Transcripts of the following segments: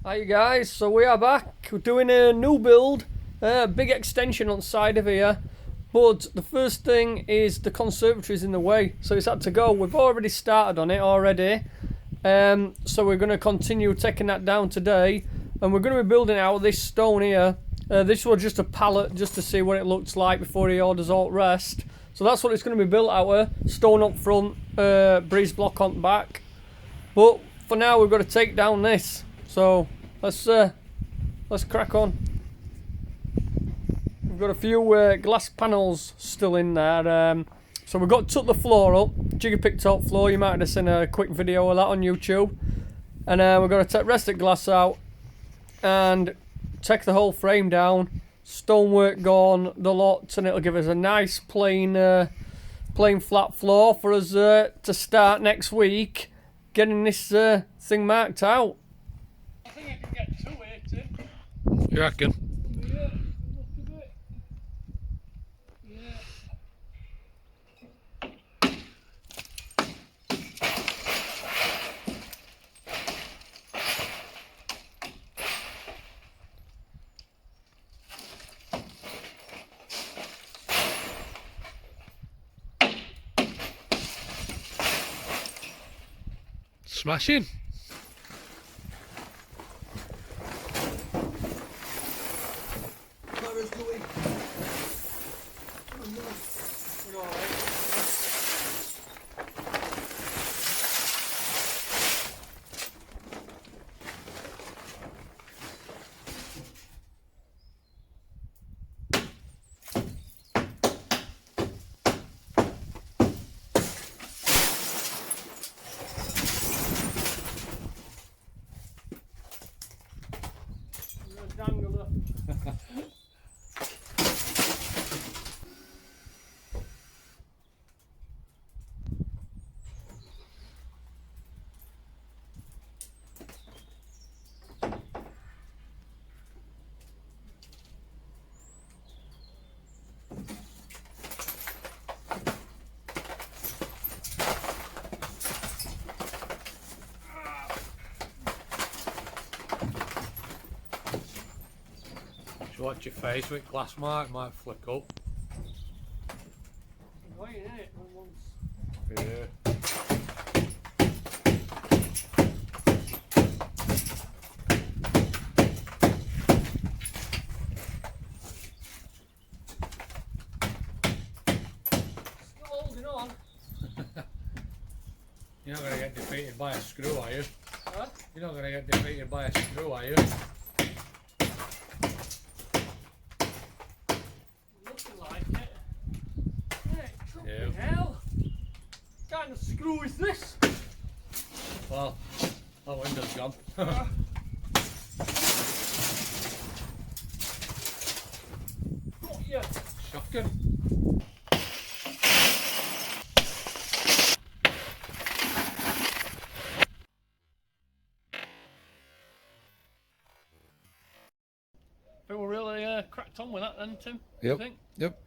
Hi guys, so we are back. We're doing a new build, big extension on the side of here. But the first thing is the conservatory is in the way, so it's had to go. We've already started on it already. So we're going to continue taking that down today. And we're going to be building out this stone here. This was just a pallet just to see what it looks like before he orders all the rest. So that's what it's going to be built out of. Stone up front, breeze block on the back. But for now we've got to take down this. So let's crack on. We've got a few glass panels still in there. So we've got to tuck the floor up. Jiggy picked top floor. You might have seen a quick video of that on YouTube. And we're going to take rest of the glass out and take the whole frame down. Stonework gone, the lot, and it'll give us a nice plain flat floor for us to start next week getting this thing marked out. I think I can get 280. You reckon? Yeah, look a bit. Yeah. Smashing. Watch your face with glass mark, might flick up. Yeah. Still holding on. You're not going to get defeated by a screw, are you? What? You're not going to get defeated by a screw, are you? Hell, what kind of screw is this? Well, that window's gone. Got you. Shocking. I think we're really cracked on with that then, Tim. Yep. I think. Yep.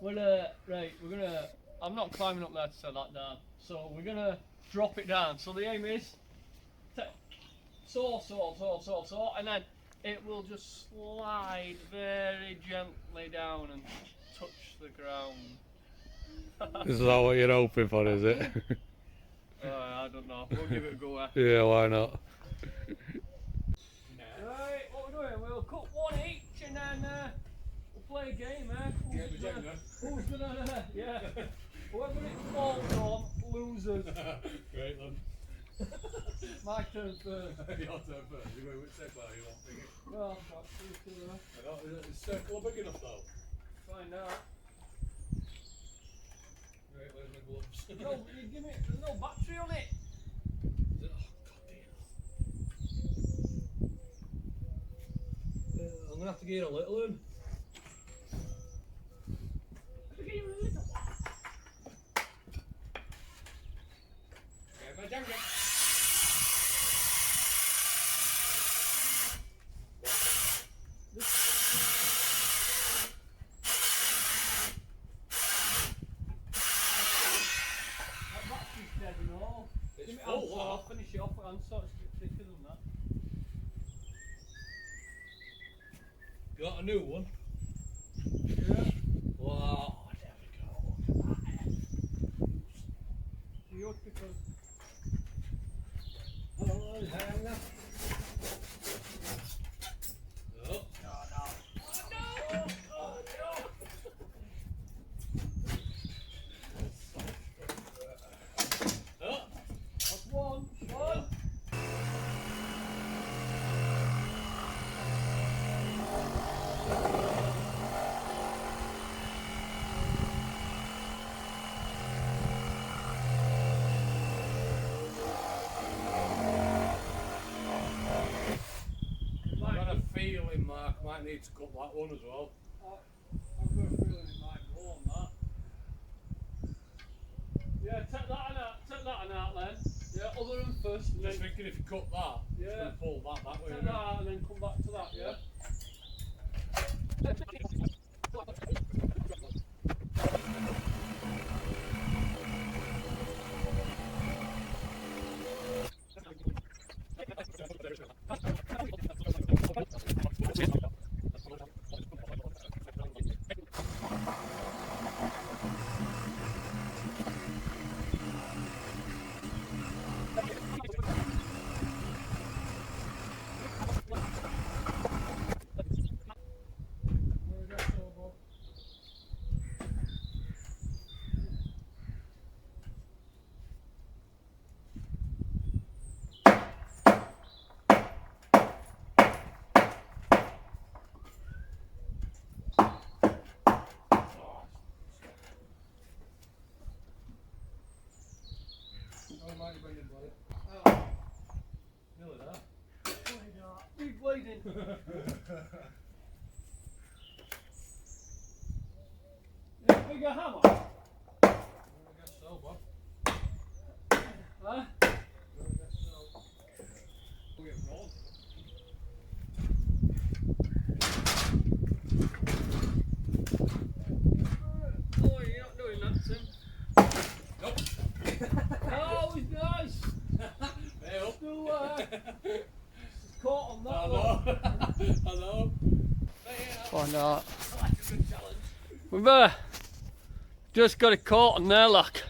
Well, right, we're gonna. I'm not climbing up there to set that down, so we're gonna drop it down. So the aim is to saw, and then it will just slide very gently down and touch the ground. Is that what you're hoping for, is it? I don't know. We'll give it a go. Yeah, why not? Right, what we're doing? We'll cut one each, and then we'll play a game, Who's gonna, yeah. Whoever it falls on loses. Great then. My turn first. Your turn first. You go which circle are you on thinking? Well, that's Is the circle big enough though? find out. Great, where's my gloves? No, you give me. There's no battery on it. Is it? Oh, god damn. I'm gonna have to get a little one. That battery's dead and all. Give me full, answer, I'll finish it off with answer. It's a bit thicker than that. You got a new one? Yeah. Wow, there we go. Beautiful. Oh, hanger. Oh. Oh. That's one. One. I've got a feeling Mark might need to cut that one as well. I've got a feeling it might go on that. Yeah, take that one out. Take that one out then. Yeah, other one first. And Just then thinking if you cut that, Yeah. it's going to pull that way. take that out and then come back to that. Yeah. There we go, so, Bob. Oh, might have been in blood. Oh, Nearly there. he's bleeding. Yeah, bigger hammer. I guess so, Bob. Huh? I guess so. We're wrong. Oh, you're not doing that, Tim. Nope. Oh, he's nice. Hey up. Still caught on that I one. know. I know. Why not? That's a good challenge. We've just got it caught on there, look.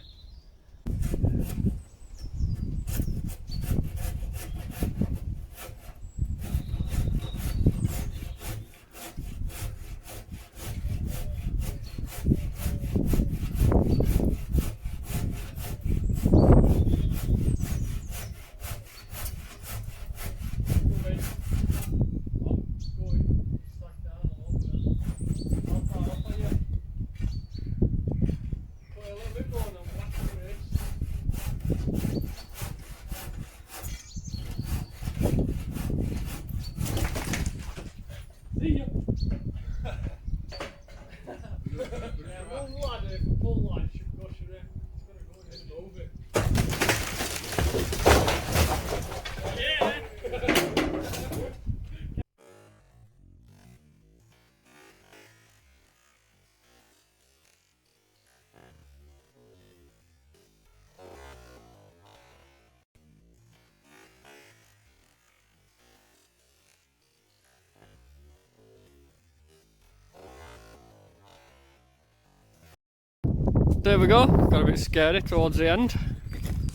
There we go, got a bit scary towards the end.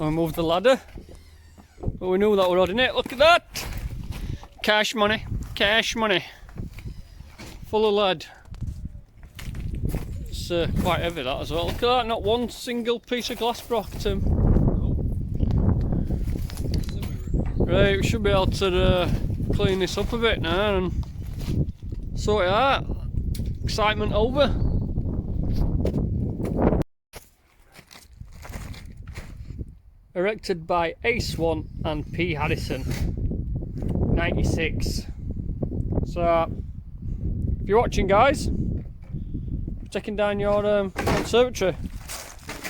I moved the ladder, but we knew that we were holding it. Look at that! Cash money, cash money. Full of lead. It's quite heavy that as well. Look at that, not one single piece of glass broke, Tim. Right, we should be able to clean this up a bit now and sort it out. Excitement over. Erected by A1 and P. Harrison, 96. So, if you're watching, guys, taking down your conservatory,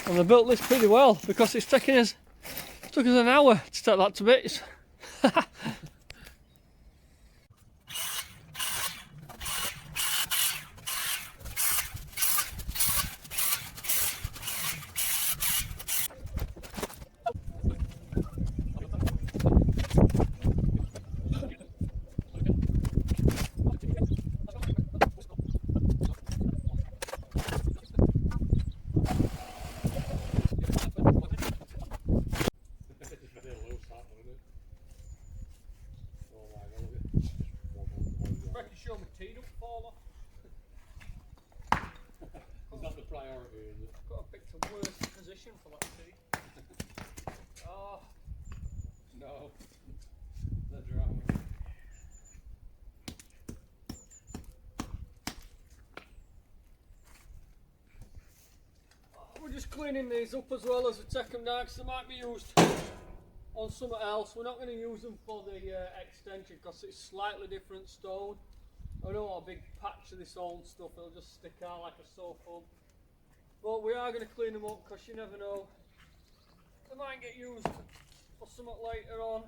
and they built this pretty well because it's took us an hour to take that to bits. sure my tea don't fall off. Is that the priority, is it? Got to pick the worst position for that tea. Oh, No. The drama. we're just cleaning these up as well as we take them down because they might be used on something else. We're not going to use them for the extension because it's slightly different stone. I don't want a big patch of this old stuff, it'll just stick out like a sore thumb. But we are going to clean them up because you never know. They might get used for something later on.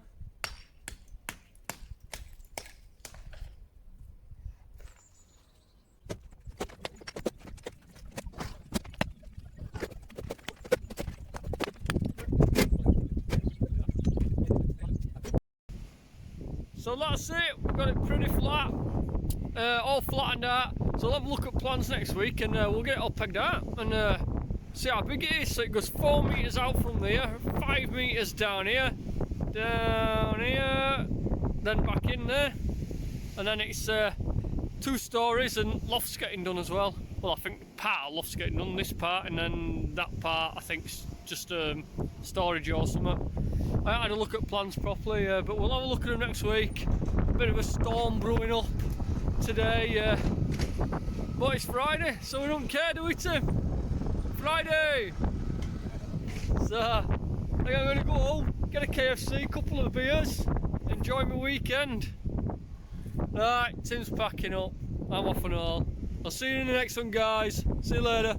So that's it, we've got it pretty flat, all flattened out. So we'll have a look at plans next week and we'll get it all pegged out and see how big it is. So it goes 4 metres out from there, 5 metres down here, then back in there. And then it's 2 stories and loft's getting done as well. Well, I think part of loft's getting done, this part, and then that part I think's just storage or something. I haven't had a look at plans properly, but we'll have a look at them next week. Bit of a storm brewing up today, but it's Friday, so we don't care, do we, Tim? Friday! So, I think I'm going to go home, get a KFC, couple of beers, enjoy my weekend. Right, Tim's packing up, I'm off and all. I'll see you in the next one, guys. See you later.